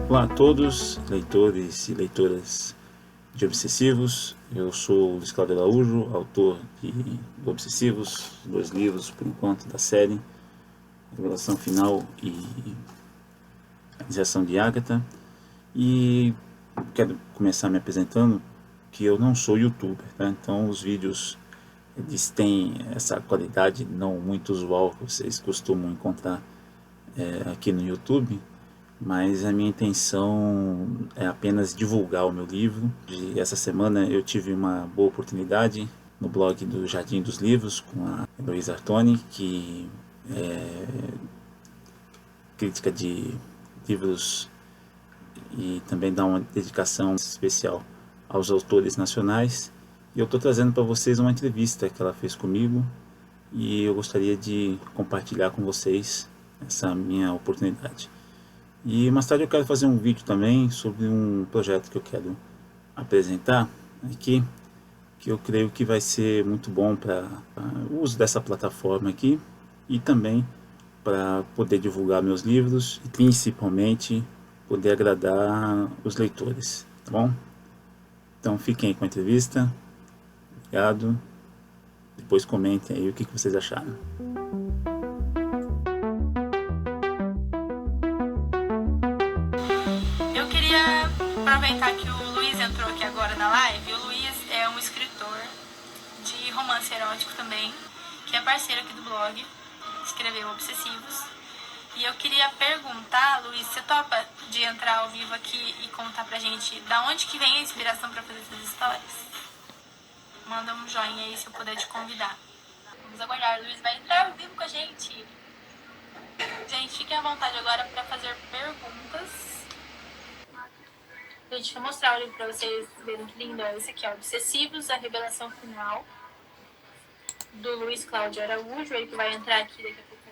Olá a todos, leitores e leitoras de Obsessivos. Eu sou Luiz Cláudio Araújo, autor de Obsessivos, 2 livros por enquanto da série Revelação Final e A Iniciação de Agatha. E quero começar me apresentando que eu não sou youtuber, tá? Então os vídeos eles têm essa qualidade não muito usual que vocês costumam encontrar aqui no YouTube, mas a minha intenção é apenas divulgar o meu livro. E essa semana eu tive uma boa oportunidade no blog do Jardim dos Livros com a Heloísa Artoni, que é crítica de livros e também dá uma dedicação especial aos autores nacionais. E eu estou trazendo para vocês uma entrevista que ela fez comigo e eu gostaria de compartilhar com vocês essa minha oportunidade. E mais tarde eu quero fazer um vídeo também sobre um projeto que eu quero apresentar aqui, que eu creio que vai ser muito bom para o uso dessa plataforma aqui e também para poder divulgar meus livros e principalmente poder agradar os leitores, tá bom? Então fiquem aí com a entrevista, obrigado, depois comentem aí o que vocês acharam. Aproveitar que o Luiz entrou aqui agora na live. O Luiz é um escritor de romance erótico também, que é parceiro aqui do blog, escreveu Obsessivos. E eu queria perguntar, Luiz, você topa de entrar ao vivo aqui e contar pra gente da onde que vem a inspiração pra fazer essas histórias? Manda um joinha aí se eu puder te convidar. Vamos aguardar, o Luiz vai entrar ao vivo com a gente. Gente, fiquem à vontade agora pra fazer perguntas. Gente, deixa eu mostrar o livro pra vocês verem que lindo. Esse aqui é Obsessivos, a Revelação Final, do Luiz Cláudio Araújo. Ele que vai entrar aqui daqui a pouco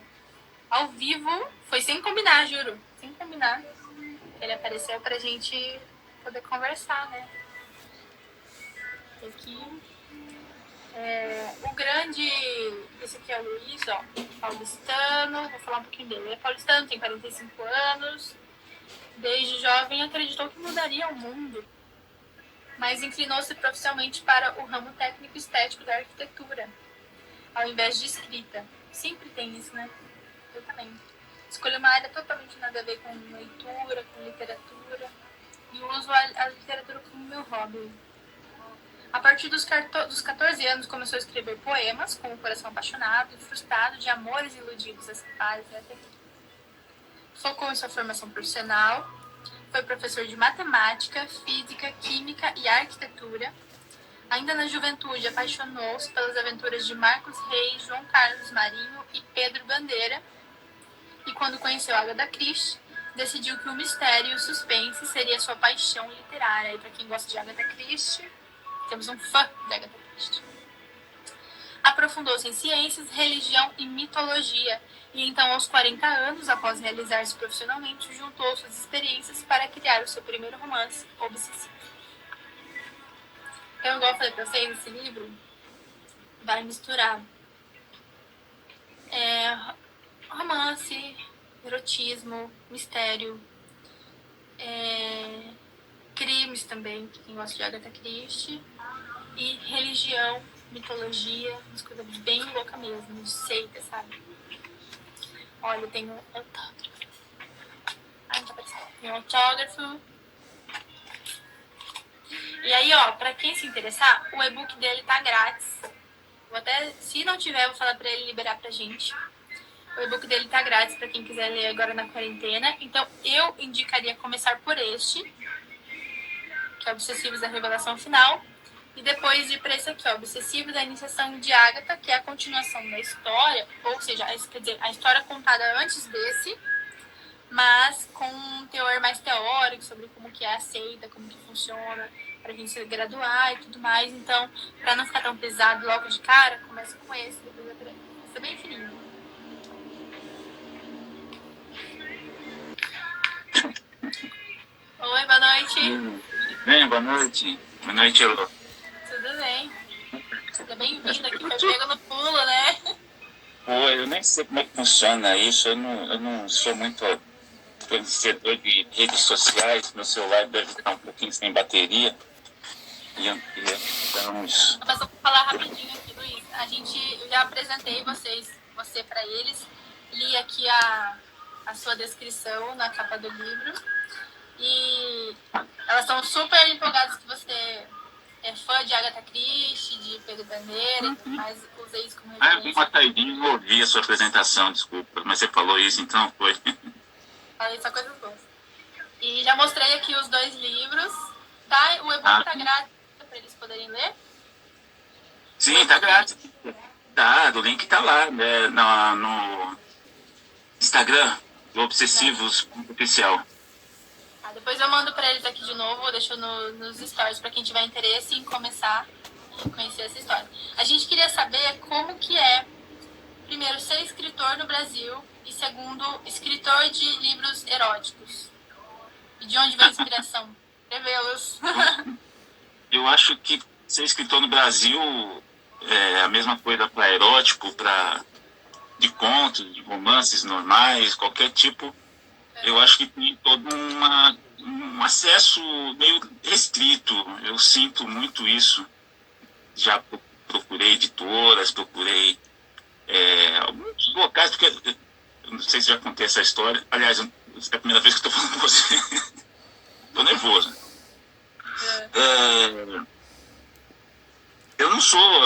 ao vivo. Foi sem combinar, juro. Sem combinar. Ele apareceu pra gente poder conversar, né? Aqui. O grande... Esse aqui é o Luiz, ó. Paulistano. Vou falar um pouquinho dele. Ele é paulistano, tem 45 anos. Desde jovem acreditou que mudaria o mundo, mas inclinou-se profissionalmente para o ramo técnico-estético da arquitetura, ao invés de escrita. Sempre tem isso, né? Eu também. Escolhi uma área totalmente nada a ver com leitura, com literatura, e uso a literatura como meu hobby. A partir dos 14 anos começou a escrever poemas, com o coração apaixonado e frustrado de amores iludidos. Essa fase é terrível. Focou em sua formação profissional, foi professor de matemática, física, química e arquitetura. Ainda na juventude, apaixonou-se pelas aventuras de Marcos Reis, João Carlos Marinho e Pedro Bandeira. E quando conheceu Agatha Christie, decidiu que o mistério e o suspense seria sua paixão literária. E para quem gosta de Agatha Christie, temos um fã de Agatha Christie. Aprofundou-se em ciências, religião e mitologia. E então, aos 40 anos, após realizar-se profissionalmente, juntou suas experiências para criar o seu primeiro romance, Obsessivo. Então, igual eu falei pra vocês, esse livro vai misturar romance, erotismo, mistério, crimes também, quem gosta de Agatha Christie, e religião, mitologia, umas coisas bem loucas mesmo, de seita, sabe? Olha, tem um autógrafo. Ai, não tá aparecendo. Tem um autógrafo. E aí, ó, pra quem se interessar, o e-book dele tá grátis. Vou até, se não tiver, eu vou falar pra ele liberar pra gente. O e-book dele tá grátis pra quem quiser ler agora na quarentena. Então, eu indicaria começar por este, que é Obsessivos da Revelação Final. E depois ir para esse aqui, ó, Obsessivos da Iniciação de Agatha, que é a continuação da história, ou seja, quer dizer, a história contada antes desse, mas com um teor mais teórico sobre como que é a seita, como que funciona, pra gente se graduar e tudo mais. Então, pra não ficar tão pesado logo de cara, começa com esse, depois vai pra esse. Esse é bem fininho. noite. Bem, boa noite. Boa noite, Elô. Tudo bem? Seja bem-vindo aqui, foi pego no pulo, né? Pô, eu nem sei como é que funciona isso. Eu não sou muito conhecedor de redes sociais. Meu celular deve estar um pouquinho sem bateria. E eu queria dar uns... Mas eu vou falar rapidinho aqui, Luiz. Eu já apresentei você para eles. Li aqui a sua descrição na capa do livro. E elas estão super empolgadas que você é fã de Agatha Christie, de Pedro Bandeira e tudo mais. Usei isso como Ah, eu vi referência. uma saidinha e não ouvi a sua apresentação, desculpa. Mas você falou isso, então foi. Falei só coisas boas. E já mostrei aqui os 2 livros. Tá? O e-book tá grátis para eles poderem ler. Sim, tá grátis. Tá, o link tá lá, né, no Instagram, do Obsessivos Oficial. Tá, depois eu mando para eles aqui de novo, deixo nos stories para quem tiver interesse em começar a conhecer essa história. A gente queria saber como que é, primeiro, ser escritor no Brasil e, segundo, escritor de livros eróticos. E de onde vem a inspiração? Escrevê-los. Eu acho que ser escritor no Brasil é a mesma coisa para erótico, de contos, de romances normais, qualquer tipo. Eu acho que tem todo um acesso meio restrito. Eu sinto muito isso. Já procurei editoras, procurei alguns locais, porque eu não sei se já contei essa história. Aliás, é a primeira vez que estou falando com você. Estou nervoso. Eu não sou.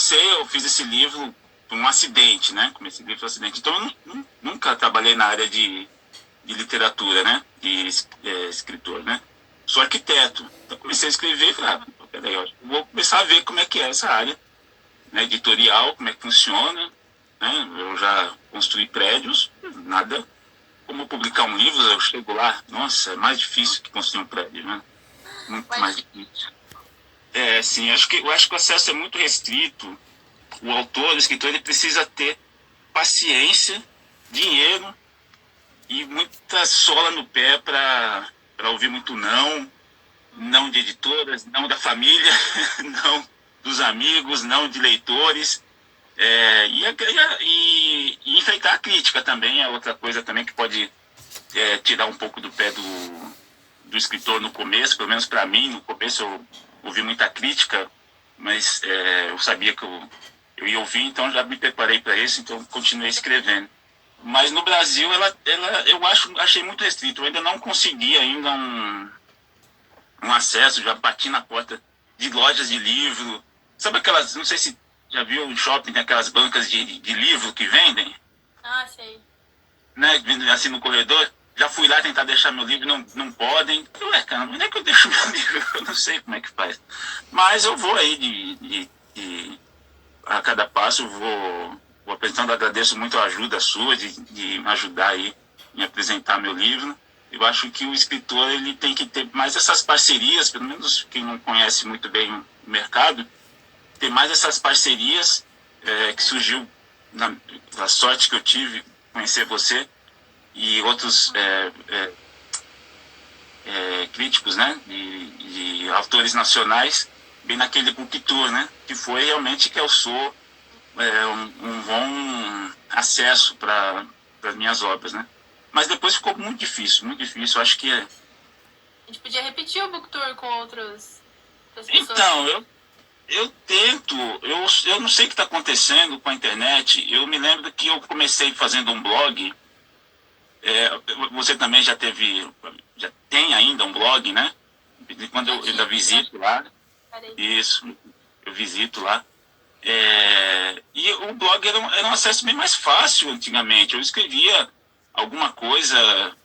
Eu fiz esse livro por um acidente, né? Comecei esse livro por um acidente. Então eu nunca trabalhei na área de literatura, né? De escritor, né? Sou arquiteto. Então comecei a escrever e falei, peraí, eu vou começar a ver como é que é essa área, né? Editorial, como é que funciona, né? Eu já construí prédios, nada como publicar um livro, eu chego lá, nossa, é mais difícil que construir um prédio, né? Muito mais difícil. Sim, eu acho que o acesso é muito restrito. O autor, o escritor, ele precisa ter paciência, dinheiro e muita sola no pé para ouvir muito não de editoras, não da família, não dos amigos, não de leitores. E enfrentar a crítica também é outra coisa também que pode tirar um pouco do pé do escritor no começo. Pelo menos para mim, no começo eu ouvi muita crítica, mas eu sabia que eu ia ouvir, então já me preparei para isso, então continuei escrevendo. Mas no Brasil, eu achei muito restrito. Eu ainda não consegui ainda um acesso, já bati na porta de lojas de livro. Sabe aquelas, não sei se já viu no shopping, tem aquelas bancas de livro que vendem? Ah, sei. Né, assim no corredor. Já fui lá tentar deixar meu livro, não podem. Cara, onde é que eu deixo meu livro? Eu não sei como é que faz. Mas eu vou aí a cada passo, eu vou apresentando. Agradeço muito a ajuda sua de me ajudar aí em apresentar meu livro. Eu acho que o escritor ele tem que ter mais essas parcerias, pelo menos quem não conhece muito bem o mercado, ter mais essas parcerias que surgiu na sorte que eu tive conhecer você e outros críticos, né, de autores nacionais, bem naquele book tour, né, que foi realmente que eu sou um bom acesso para as minhas obras, né. Mas depois ficou muito difícil, muito difícil. Eu acho que A gente podia repetir o book tour com outras pessoas. Então, eu tento, eu não sei o que está acontecendo com a internet. Eu me lembro que eu comecei fazendo um blog. Você também já tem ainda um blog, né? Quando eu ainda visito lá. Isso, eu visito lá. E o blog era um acesso bem mais fácil antigamente. Eu escrevia alguma coisa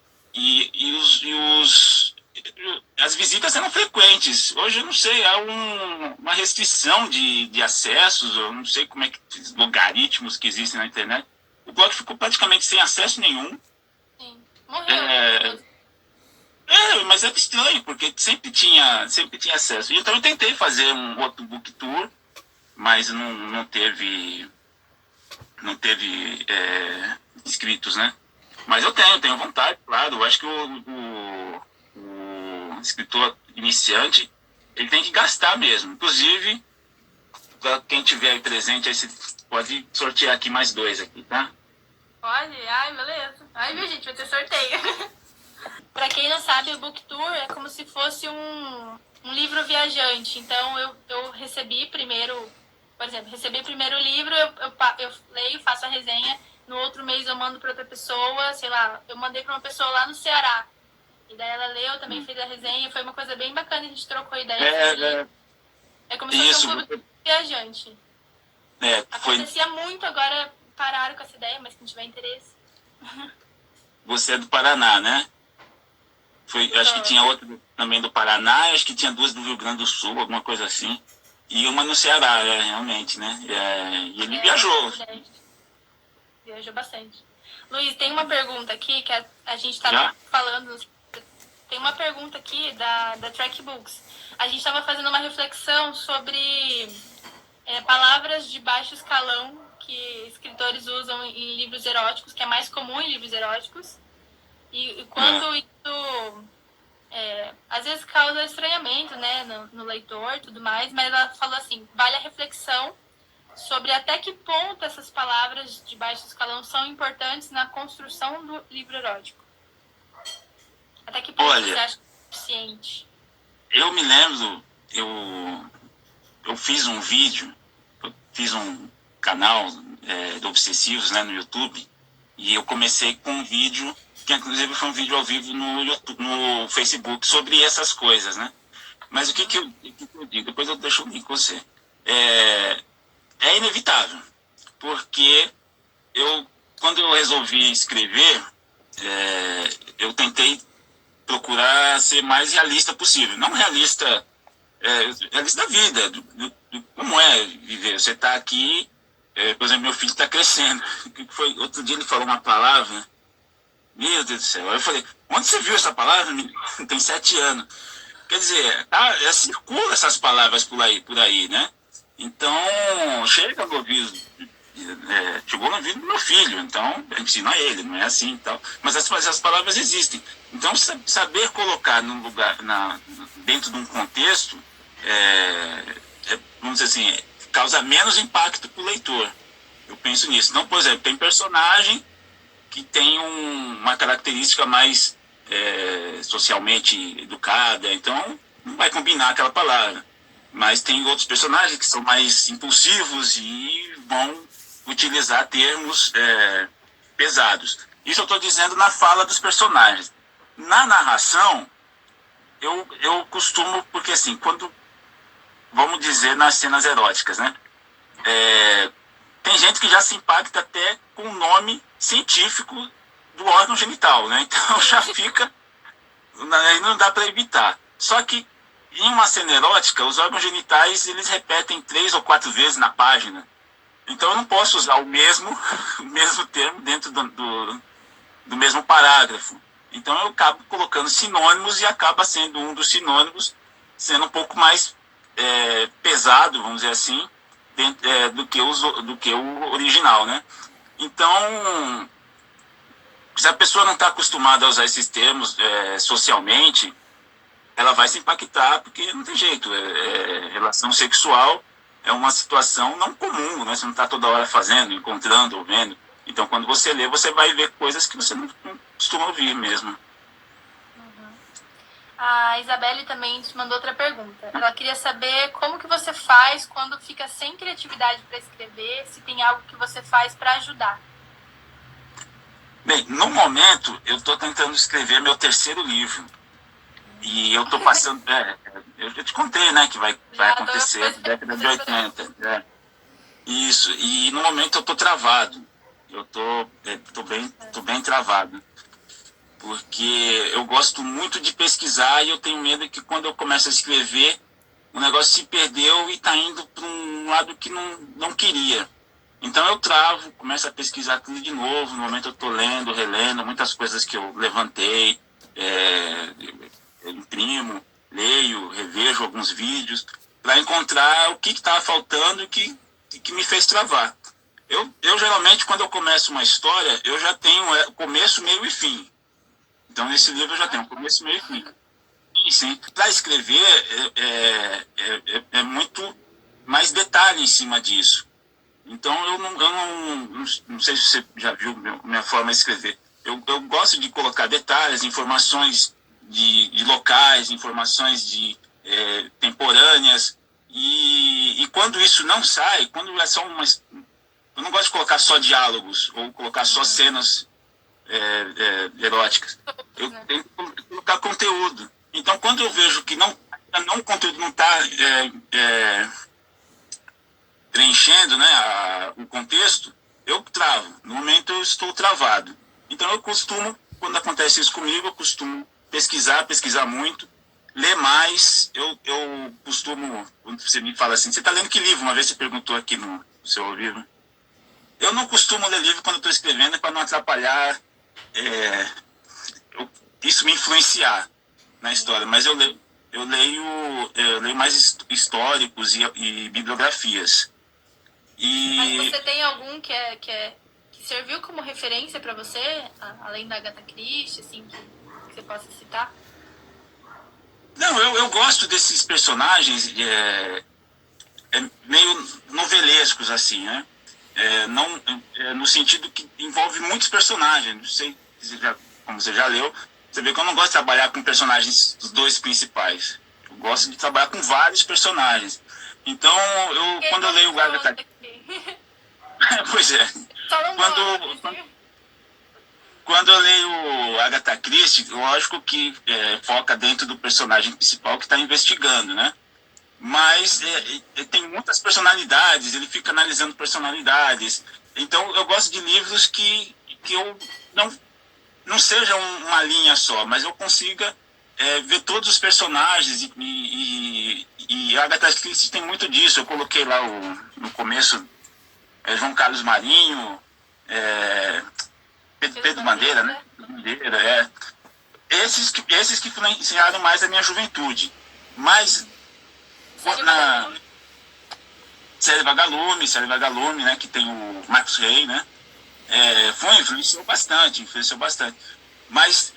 as visitas eram frequentes. Hoje eu não sei, há uma restrição de acessos, eu não sei como é que os logaritmos que existem na internet. O blog ficou praticamente sem acesso nenhum. Sim, morreu. Mas era estranho, porque sempre tinha acesso. Então eu tentei fazer um outro book tour, mas não teve inscritos, né? Mas eu tenho vontade, claro. Eu acho que escritor iniciante, ele tem que gastar mesmo. Inclusive, para quem tiver aí presente, aí você pode sortear aqui mais 2 aqui, tá? Pode? Ai, beleza. Ai, minha gente, vai ter sorteio. Pra quem não sabe, o Book Tour é como se fosse um livro viajante. Então, eu recebi primeiro, por exemplo, recebi primeiro o livro, eu leio, faço a resenha. No outro mês eu mando para outra pessoa, sei lá, eu mandei para uma pessoa lá no Ceará. E daí ela leu, também fez a resenha. Foi uma coisa bem bacana, a gente trocou ideia. É como se fosse um clube viajante. Acontecia muito, agora pararam com essa ideia, mas quem tiver interesse. Você é do Paraná, né? Acho que tinha outra também do Paraná, acho que tinha 2 do Rio Grande do Sul, alguma coisa assim. E uma no Ceará, realmente, né? E ele viajou. Viajou bastante. Luiz, tem uma pergunta aqui que a gente estava falando. Tem uma pergunta aqui da Track Books. A gente estava fazendo uma reflexão sobre palavras de baixo escalão que escritores usam em livros eróticos, que é mais comum em livros eróticos. E quando isso às vezes causa estranhamento, né, no leitor e tudo mais, mas ela falou assim, vale a reflexão sobre até que ponto essas palavras de baixo escalão são importantes na construção do livro erótico. Até que ponto você acha que é suficiente? Eu me lembro, eu fiz um vídeo, fiz um canal de obsessivos, né, no YouTube, e eu comecei com um vídeo, que inclusive foi um vídeo ao vivo no Facebook, sobre essas coisas, né? Mas o que eu digo? Depois eu deixo o link com você. É inevitável, porque quando eu resolvi escrever, eu tentei procurar ser mais realista possível. Não realista, realista da vida, como é viver. Você está aqui, por exemplo, meu filho está crescendo. Outro dia ele falou uma palavra, meu Deus do céu. Aí eu falei, onde você viu essa palavra? Tem 7 anos. Quer dizer, circula essas palavras por aí, né? Então, chegou no ouvido do meu filho, então eu ensino a ele, não é assim e tal. Mas as palavras existem. Então, saber colocar num lugar, dentro de um contexto, vamos dizer assim, causa menos impacto para o leitor. Eu penso nisso. Então, por exemplo, tem personagem que tem uma característica mais socialmente educada, então não vai combinar aquela palavra. Mas tem outros personagens que são mais impulsivos e vão utilizar termos pesados. Isso eu estou dizendo na fala dos personagens. Na narração, eu costumo, porque assim, vamos dizer, nas cenas eróticas, né? Tem gente que já se impacta até com o nome científico do órgão genital, né? Então já fica, não dá para evitar. Só que em uma cena erótica, os órgãos genitais, eles repetem 3 ou 4 vezes na página. Então eu não posso usar o mesmo termo dentro do mesmo parágrafo. Então eu acabo colocando sinônimos e acaba sendo um dos sinônimos sendo um pouco mais pesado, vamos dizer assim, do que o original, né? Então, se a pessoa não está acostumada a usar esses termos socialmente, ela vai se impactar, porque não tem jeito. Relação sexual é uma situação não comum, né? Você não está toda hora fazendo, encontrando, ou vendo. Então, quando você lê, você vai ver coisas que você não costuma ouvir mesmo. A Isabelle também te mandou outra pergunta. Ela queria saber como que você faz quando fica sem criatividade para escrever, se tem algo que você faz para ajudar. Bem, no momento, eu estou tentando escrever meu 3º livro. E eu estou passando... eu te contei, né, que vai acontecer na década de 80. Isso, e no momento eu estou travado. Eu estou bem travado. Porque eu gosto muito de pesquisar e eu tenho medo que quando eu começo a escrever, o negócio se perdeu e está indo para um lado que não queria. Então eu travo, começo a pesquisar tudo de novo. No momento eu estou lendo, relendo, muitas coisas que eu levantei, eu imprimo, leio, revejo alguns vídeos, para encontrar o que estava faltando e que me fez travar. Eu geralmente, quando eu começo uma história, eu já tenho começo, meio e fim. Então, nesse livro eu já tenho começo, meio e fim. Sim, sim. Para escrever é muito mais detalhe em cima disso. Então eu não sei se você já viu minha forma de escrever. Eu gosto de colocar detalhes, informações de locais, informações temporâneas. E quando isso não sai, quando é só uma. Eu não gosto de colocar só diálogos ou colocar só cenas eróticas. Eu tenho que colocar conteúdo. Então, quando eu vejo que o conteúdo não está preenchendo, né, o contexto, eu travo. No momento eu estou travado. Então eu costumo, quando acontece isso comigo, eu costumo pesquisar muito, ler mais. Eu costumo, quando você me fala assim, você está lendo que livro? Uma vez você perguntou aqui no seu livro. Eu não costumo ler livro quando estou escrevendo para não atrapalhar, isso me influenciar na história, mas eu leio mais históricos e bibliografias. Mas você tem algum que serviu como referência para você, além da Agatha Christie, assim, que você possa citar? Não, eu gosto desses personagens meio novelescos, assim, né? No sentido que envolve muitos personagens. Não sei como você já leu, você vê que eu não gosto de trabalhar com personagens dos dois principais. Eu gosto de trabalhar com vários personagens. Então, quando eu leio o Agatha pois é. Quando eu leio Agatha Christie, lógico que foca dentro do personagem principal que está investigando, né? Mas tem muitas personalidades, ele fica analisando personalidades. Então, eu gosto de livros que eu não seja uma linha só, mas eu consiga ver todos os personagens. E a Agatha Christie tem muito disso. Eu coloquei lá no começo João Carlos Marinho, Pedro Bandeira, né? Esses que influenciaram mais a minha juventude. Mas Célia Vagalume, né? Que tem o Marcos Rey, né? Influenciou bastante. Mas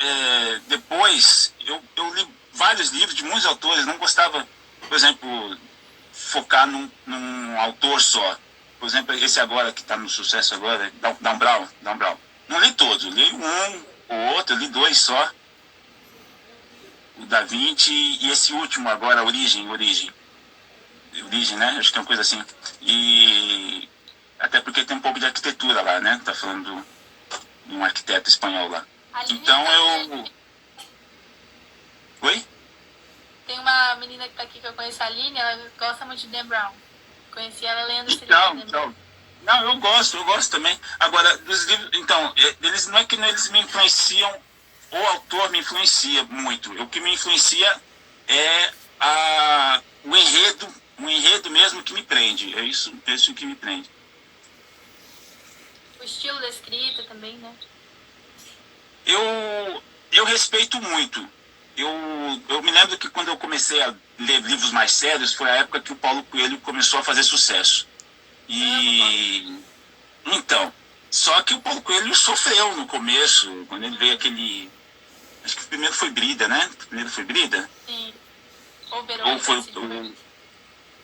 depois eu li vários livros de muitos autores. Não gostava, por exemplo, focar num autor só. Por exemplo, esse agora que está no sucesso agora, Dan Brown. Não li todos, li um ou outro, li 2 só. O Da Vinci e esse último agora, Origem, né? Acho que é uma coisa assim. E até porque tem um pouco de arquitetura lá, né? Tá falando de um arquiteto espanhol lá. Então Oi? Tem uma menina que tá aqui que eu conheço, a Aline, ela gosta muito de Dan Brown. Conheci ela lendo esse livro. Não, eu gosto também. Agora, dos livros, então, eles não é que eles me influenciam, o autor me influencia muito. O que me influencia é o enredo mesmo que me prende. É isso que me prende. O estilo da escrita também, né? Eu respeito muito. Eu me lembro que quando eu comecei a ler livros mais sérios, foi a época que o Paulo Coelho começou a fazer sucesso. Então, só que o Paulo Coelho sofreu no começo, quando ele veio aquele... Acho que o primeiro foi Brida, né? Sim. Ou foi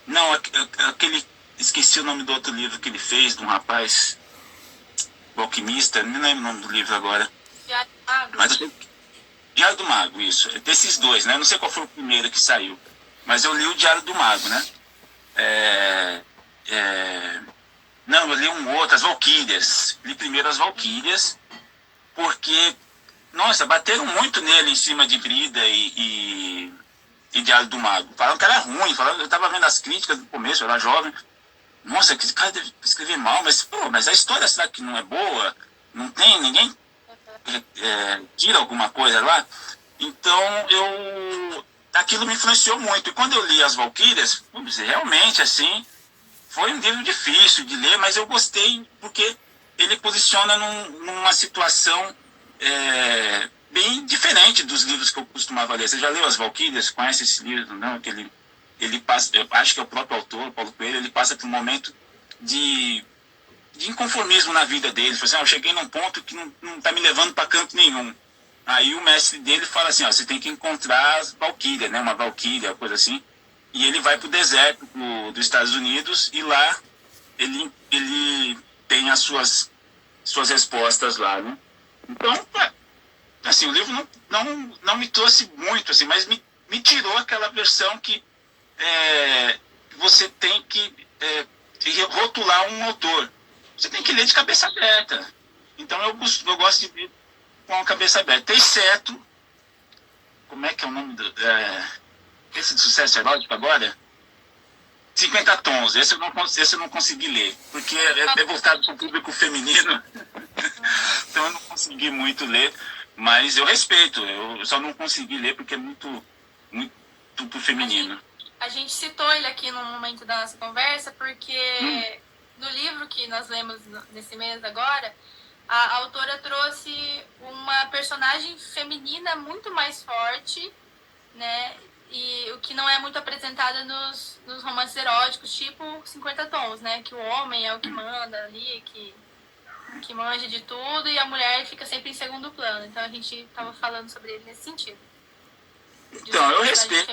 não, aquele... Esqueci o nome do outro livro que ele fez, de um rapaz... O Alquimista, não lembro o nome do livro agora. Diário do Mago, isso. Desses dois, né? Não sei qual foi o primeiro que saiu. Mas eu li o Diário do Mago, né? Não, eu li um outro, As Valquírias. Li primeiro As Valquírias, porque, nossa, bateram muito nele em cima de Brida e Diário do Mago. Falaram que era ruim, eu tava vendo as críticas no começo, eu era jovem. Nossa, que esse cara deve escrever mal, mas a história será que não é boa? Não tem ninguém tira alguma coisa lá? Então, aquilo me influenciou muito. E quando eu li As Valquírias, realmente, assim, foi um livro difícil de ler, mas eu gostei porque ele posiciona numa situação bem diferente dos livros que eu costumava ler. Você já leu As Valquírias? Conhece esse livro? Não? Que ele passa, eu acho que é o próprio autor, Paulo Coelho, ele passa por um momento de inconformismo na vida dele. Ele fala assim, eu cheguei num ponto que não está me levando para canto nenhum. Aí o mestre dele fala assim, ó, você tem que encontrar as valquírias, né? Uma valquíria, coisa assim. E ele vai pro deserto dos Estados Unidos e lá ele tem as suas respostas lá, né? Então, assim, o livro não me trouxe muito, assim, mas me tirou aquela versão que você tem que rotular um autor. Você tem que ler de cabeça aberta. Então eu gosto de ler com a cabeça aberta. Exceto, como é que é o nome esse de sucesso erótico agora? 50 Tons. Esse eu não consegui ler, porque é voltado para o público feminino. Então eu não consegui muito ler, mas eu respeito. Eu só não consegui ler porque é muito pro feminino. A gente citou ele aqui no momento da nossa conversa, porque no livro que nós lemos nesse mês agora, a autora trouxe uma personagem feminina muito mais forte, né? E o que não é muito apresentado nos romances eróticos, tipo 50 Tons, né? Que o homem é o que manda ali, que manja de tudo, e a mulher fica sempre em segundo plano. Então a gente estava falando sobre ele nesse sentido. Então, eu respeito.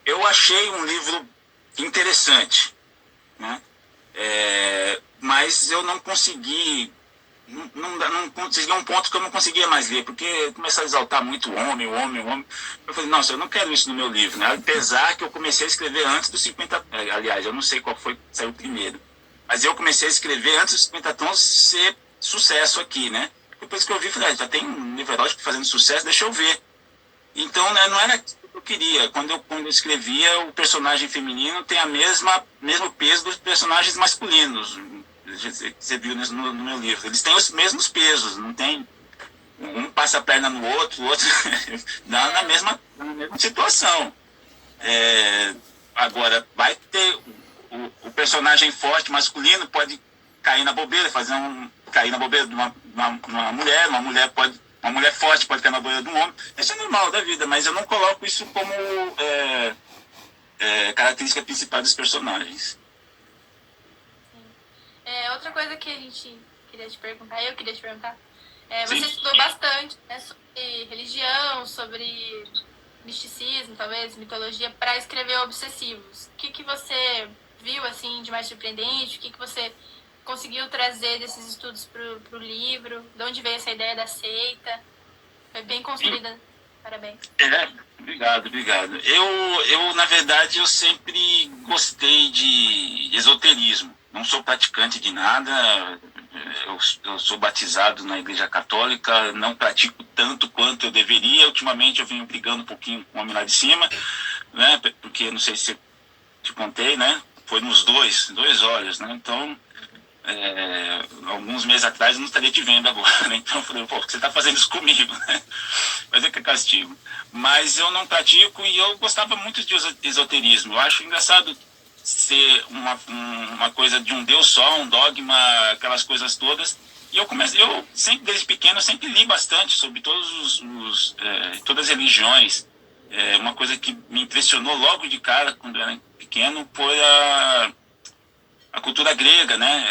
Eu achei um livro interessante, né? Mas eu não consegui. Não consegui um ponto que eu não conseguia mais ler, porque começou a exaltar muito o homem. Eu falei, nossa, eu não quero isso no meu livro, né? Apesar que eu comecei a escrever antes dos 50, aliás, eu não sei qual foi que saiu primeiro, mas eu comecei a escrever antes dos 50 Tons ser sucesso aqui, né? Depois que eu vi, falei, já tem um livro erótico fazendo sucesso, deixa eu ver. Então, né, não era aquilo que eu queria. Quando eu escrevia, o personagem feminino tem mesmo peso dos personagens masculinos. Você viu no meu livro. Eles têm os mesmos pesos, não tem. Um passa a perna no outro, o outro dá na mesma situação. Agora, vai ter o personagem forte masculino pode cair na bobeira, cair na bobeira de uma mulher, uma mulher forte pode cair na bobeira de um homem. Isso é normal da vida, mas eu não coloco isso como característica principal dos personagens. Outra coisa que eu queria te perguntar, você estudou bastante, né, sobre religião, sobre misticismo, talvez, mitologia, para escrever Obsessivos. O que você viu, assim, de mais surpreendente? O que você conseguiu trazer desses estudos pro livro? De onde veio essa ideia da seita? Foi bem construída. Parabéns. Obrigado. Eu, na verdade, eu sempre gostei de esoterismo. Não sou praticante de nada. Eu sou batizado na Igreja Católica, não pratico tanto quanto eu deveria. Ultimamente eu venho brigando um pouquinho com o homem lá de cima, né? Porque, não sei se eu te contei, né? Foi nos dois olhos, né? Então, alguns meses atrás eu não estaria te vendo agora, né? Então eu falei, pô, você está fazendo isso comigo, né? Mas é que é castigo. Mas eu não pratico e eu gostava muito de esoterismo. Eu acho engraçado ser uma coisa de um Deus só, um dogma, aquelas coisas todas. E eu sempre, desde pequeno, sempre li bastante sobre todas as religiões. Uma coisa que me impressionou logo de cara, quando eu era pequeno, foi a cultura grega, né?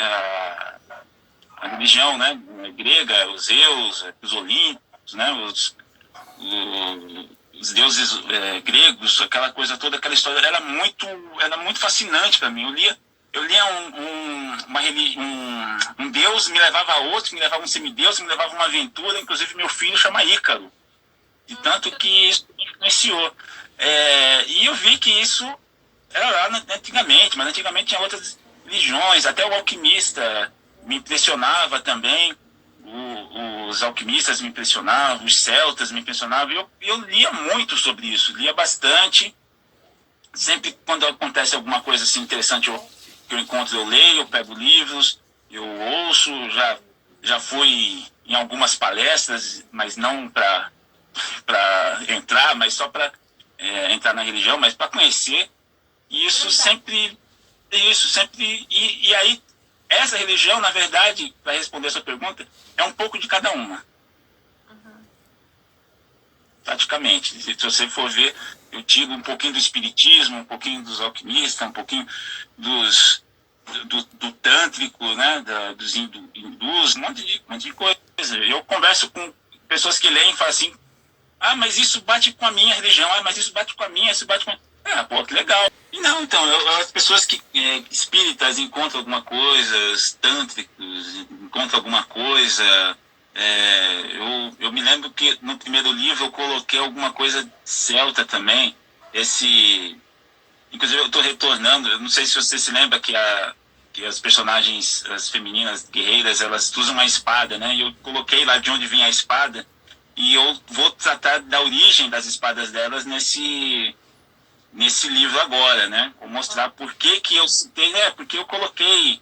A religião, né? Grega, os Zeus, os Olímpicos, né? Os deuses gregos, aquela coisa toda, aquela história, era muito fascinante para mim. Eu lia um deus, me levava a outro, me levava um semideus, me levava uma aventura, inclusive meu filho chama Ícaro. E tanto que isso me influenciou. E eu vi que isso era lá antigamente, mas antigamente tinha outras religiões, até o alquimista me impressionava também. Os alquimistas me impressionavam, os celtas me impressionavam. Eu lia muito sobre isso, lia bastante. Sempre quando acontece alguma coisa assim interessante que eu encontro, eu leio, eu pego livros, eu ouço. Já fui em algumas palestras, mas não para entrar, mas só para entrar na religião, mas para conhecer. E isso sempre. E aí, essa religião, na verdade, para responder a sua pergunta, é um pouco de cada uma. Praticamente. Se você for ver, eu tiro um pouquinho do espiritismo, um pouquinho dos alquimistas, um pouquinho do tântrico, né, dos hindus, um monte de coisa. Eu converso pessoas que leem falam assim, ah, mas isso bate com a minha religião, ah, mas isso bate com a minha, isso bate com a... Ah, pô, que legal. E não, então, as pessoas que espíritas encontram alguma coisa, os tântricos encontram alguma coisa. Eu me lembro que no primeiro livro eu coloquei alguma coisa celta também. Inclusive eu estou retornando, eu não sei se você se lembra que as personagens, as femininas guerreiras, elas usam uma espada, né? E eu coloquei lá de onde vinha a espada. E eu vou tratar da origem das espadas delas nesse livro agora, né? Vou mostrar por que eu citei, porque eu coloquei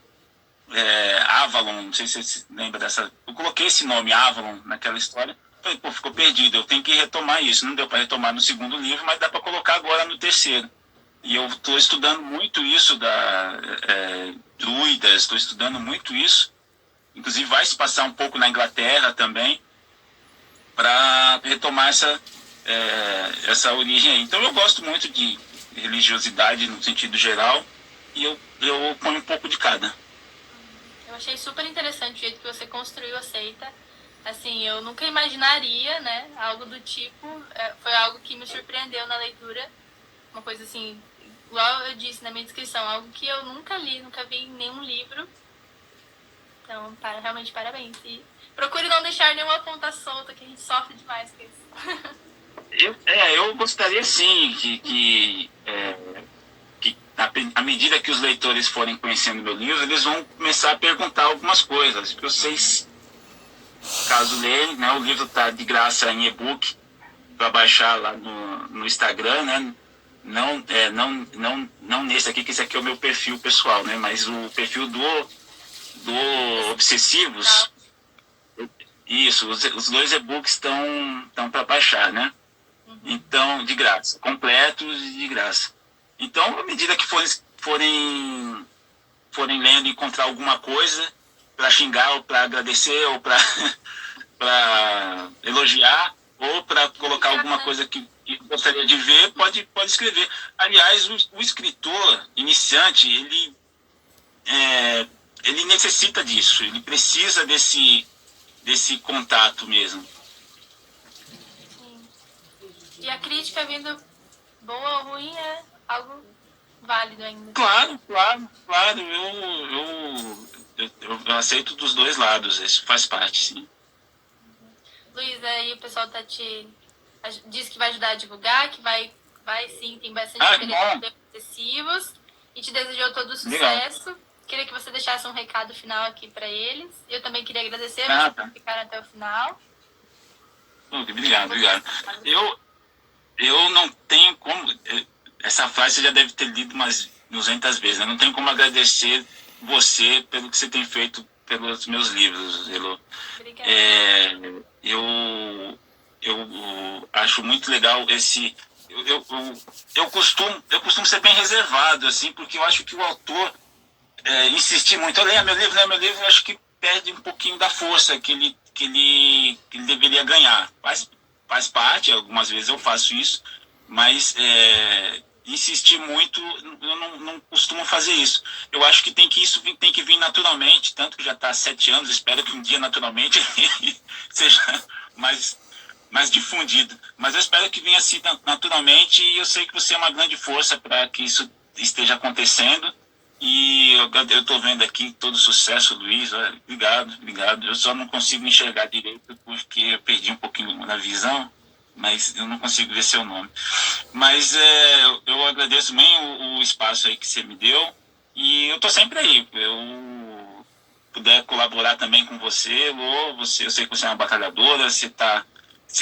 Avalon, não sei se você se lembra dessa... Eu coloquei esse nome, Avalon, naquela história. Falei, pô, ficou perdido, eu tenho que retomar isso. Não deu para retomar no segundo livro, mas dá para colocar agora no terceiro. E eu estou estudando muito isso druidas, estou estudando muito isso. Inclusive vai se passar um pouco na Inglaterra também, para retomar essa origem aí. Então eu gosto muito de religiosidade no sentido geral, e eu ponho um pouco de cada. Eu achei super interessante o jeito que você construiu a seita. Assim, eu nunca imaginaria, né, algo do tipo. Foi algo que me surpreendeu na leitura. Uma coisa assim, igual eu disse na minha descrição, algo que eu nunca li, nunca vi em nenhum livro. Então, realmente parabéns. E procure não deixar nenhuma ponta solta, que a gente sofre demais com isso. Eu gostaria sim que à medida que os leitores forem conhecendo meu livro, eles vão começar a perguntar algumas coisas. Porque vocês, caso leiam, né, o livro está de graça em e-book para baixar lá no Instagram, né? Não nesse aqui, que esse aqui é o meu perfil pessoal, né? Mas o perfil do Obsessivos, isso, os 2 e-books estão para baixar, né? Então, de graça, completos e de graça. Então, à medida que forem lendo e encontrar alguma coisa para xingar, ou para agradecer, ou para elogiar, ou para colocar alguma coisa que gostaria de ver, pode escrever. Aliás, o escritor iniciante, ele necessita disso, ele precisa desse contato mesmo. Sim. E a crítica vindo boa ou ruim é algo válido ainda. Claro. Eu aceito dos 2 lados, isso faz parte, sim. Luiz, aí o pessoal diz que vai ajudar a divulgar, que vai sim, tem bastante interesse excessivos, e te desejou todo o sucesso. Legal. Queria que você deixasse um recado final aqui para eles. Eu também queria agradecer por ficar até o final. Obrigado. Eu não tenho como... Essa frase você já deve ter lido umas 200 vezes. Né? Não tenho como agradecer você pelo que você tem feito pelos meus livros, Elô. Obrigada. Eu acho muito legal esse... Eu costumo ser bem reservado, assim, porque eu acho que o autor insistir muito, leia meu livro, eu acho que perde um pouquinho da força que ele deveria ganhar. Faz parte, algumas vezes eu faço isso, mas insistir muito, eu não costumo fazer isso. Eu acho que isso tem que vir naturalmente, tanto que já está há 7 anos, espero que um dia naturalmente seja mais difundido. Mas eu espero que venha assim naturalmente, e eu sei que você é uma grande força para que isso esteja acontecendo. E eu estou vendo aqui todo o sucesso, Luiz. Obrigado. Eu só não consigo enxergar direito porque eu perdi um pouquinho na visão, mas eu não consigo ver seu nome. Mas eu agradeço bem o espaço aí que você me deu, e eu estou sempre aí. Eu puder colaborar também com você, Lô, eu sei que você é uma batalhadora, você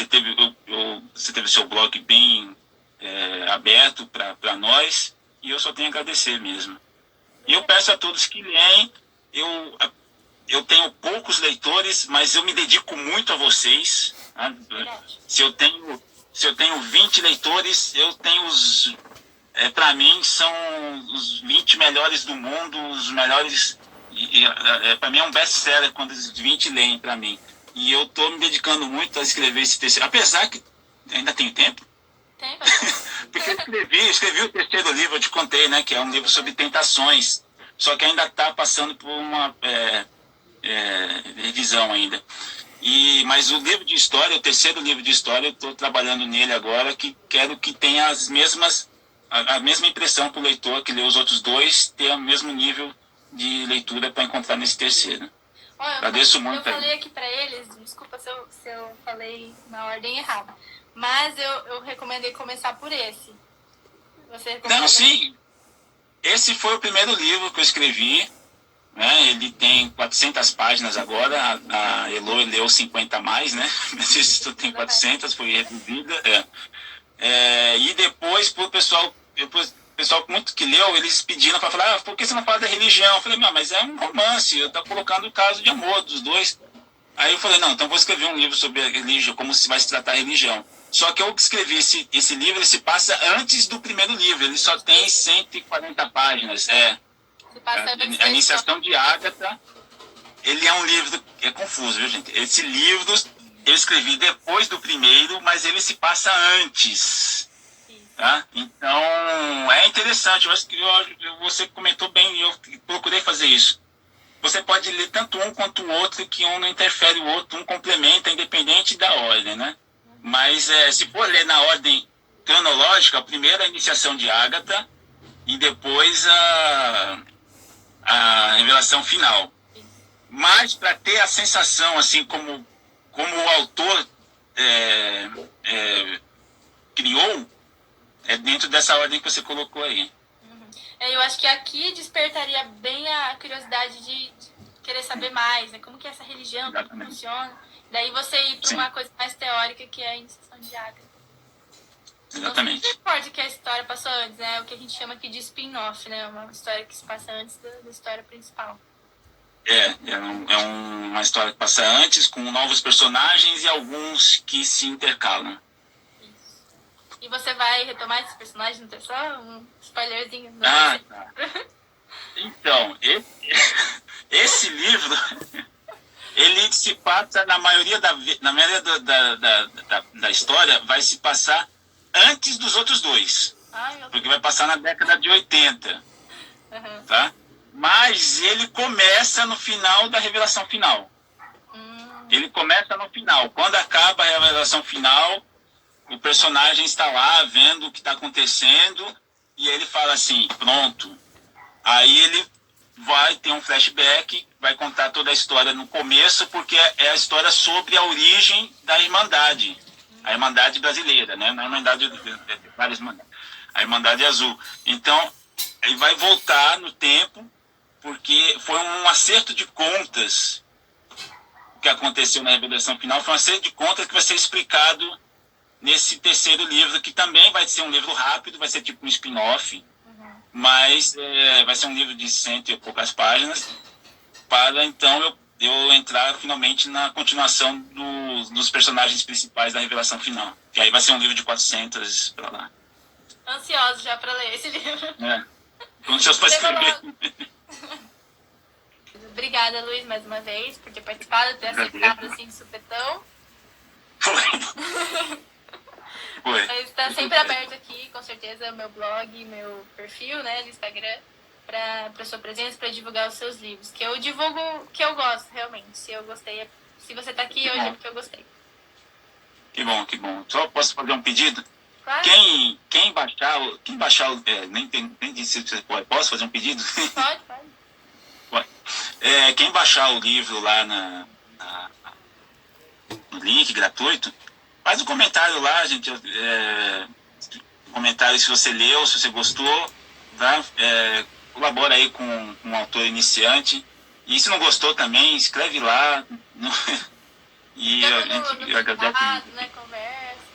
teve seu blog bem aberto para nós, e eu só tenho a agradecer mesmo. E eu peço a todos que leem, eu tenho poucos leitores, mas eu me dedico muito a vocês. Né? Se eu tenho 20 leitores, eu tenho para mim, são os 20 melhores do mundo, os melhores... para mim é um best-seller quando os 20 leem para mim. E eu estou me dedicando muito a escrever esse terceiro, apesar que ainda tenho tempo. Porque eu escrevi o terceiro livro, eu te contei, né, que é um livro sobre tentações, só que ainda está passando por uma revisão ainda. Mas o livro de história, o terceiro livro de história, eu estou trabalhando nele agora, que quero que tenha a mesma impressão para o leitor que leu os outros dois, ter o mesmo nível de leitura para encontrar nesse terceiro. Agradeço muito. Eu falei aqui para eles, desculpa se eu falei na ordem errada, mas eu recomendei começar por esse. Você recomenda? Não, sim. Esse foi o primeiro livro que eu escrevi, né? Ele tem 400 páginas agora, a Elo leu 50 a mais, né? Mas esse tem 400, foi reduzida. E depois, o pessoal muito que leu, eles pediram para falar, por que você não fala da religião? Eu falei, mas é um romance, eu estou colocando o caso de amor dos dois. Aí eu falei, não, então vou escrever um livro sobre a religião, como se vai se tratar a religião. Só que eu escrevi esse livro, ele se passa antes do primeiro livro, ele só tem 140 páginas. A Iniciação de Ágata, ele é um livro, é confuso, viu, gente? Esse livro eu escrevi depois do primeiro, mas ele se passa antes. Tá? Então, é interessante, você comentou bem, eu procurei fazer isso. Você pode ler tanto um quanto o outro, que um não interfere o outro, um complementa, independente da ordem, né? Mas se for ler na ordem cronológica, a primeira é a Iniciação de Ágata e depois a revelação final. Mas para ter a sensação, assim, como o autor criou, é dentro dessa ordem que você colocou aí. Eu acho que aqui despertaria bem a curiosidade de querer saber mais, né? Como que é essa religião, como funciona. Daí você ir para uma coisa mais teórica, que é a Iniciação de Ágata. Exatamente. Não importa que a história passou antes, né? O que a gente chama aqui de spin-off, né? Uma história que se passa antes da história principal. Uma história que passa antes, com novos personagens e alguns que se intercalam. E você vai retomar esses personagens no terceiro? Um spoilerzinho. Tá. Então, esse livro, ele se passa, na maioria da história, vai se passar antes dos outros dois. Porque vai passar na década de 80. Tá? Mas ele começa no final da revelação final. Ele começa no final. Quando acaba a revelação final, o personagem está lá vendo o que está acontecendo e ele fala assim, pronto. Aí ele vai ter um flashback, vai contar toda a história no começo, porque é a história sobre a origem da Irmandade. A Irmandade brasileira, né? Não a Irmandade várias Irmandades. A Irmandade Azul. Então, ele vai voltar no tempo, porque foi um acerto de contas que aconteceu na revelação final, foi um acerto de contas que vai ser explicado nesse terceiro livro, que também vai ser um livro rápido, vai ser tipo um spin-off, mas vai ser um livro de 100 e poucas páginas, para então eu entrar finalmente na continuação dos personagens principais da revelação final. Que aí vai ser um livro de 400 para lá. Ansioso já para ler esse livro. Ansioso para escrever. Obrigada, Luiz, mais uma vez, por ter participado, ter aceitado assim de supetão. Foi. Mas está sempre aberto aqui, com certeza, meu blog, meu perfil, né, no Instagram, para sua presença, para divulgar os seus livros. Que eu divulgo o que eu gosto, realmente. Se eu gostei, se você está aqui hoje é porque eu gostei. Que bom, que bom. Só posso fazer um pedido? Claro. Quem baixar, nem disse se você pode. Posso fazer um pedido? Pode. Pode. Quem baixar o livro lá no link gratuito, faz um comentário lá, gente. Comentário se você leu, se você gostou, tá? Colabora aí com um autor iniciante. E se não gostou também, escreve lá. E a gente agradece muito. Né, conversa.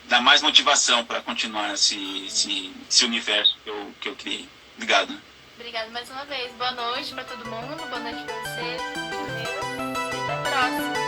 Dá mais motivação para continuar esse universo que eu criei. Obrigado. Obrigada mais uma vez. Boa noite para todo mundo. Boa noite para você. Adeus. E até a próxima.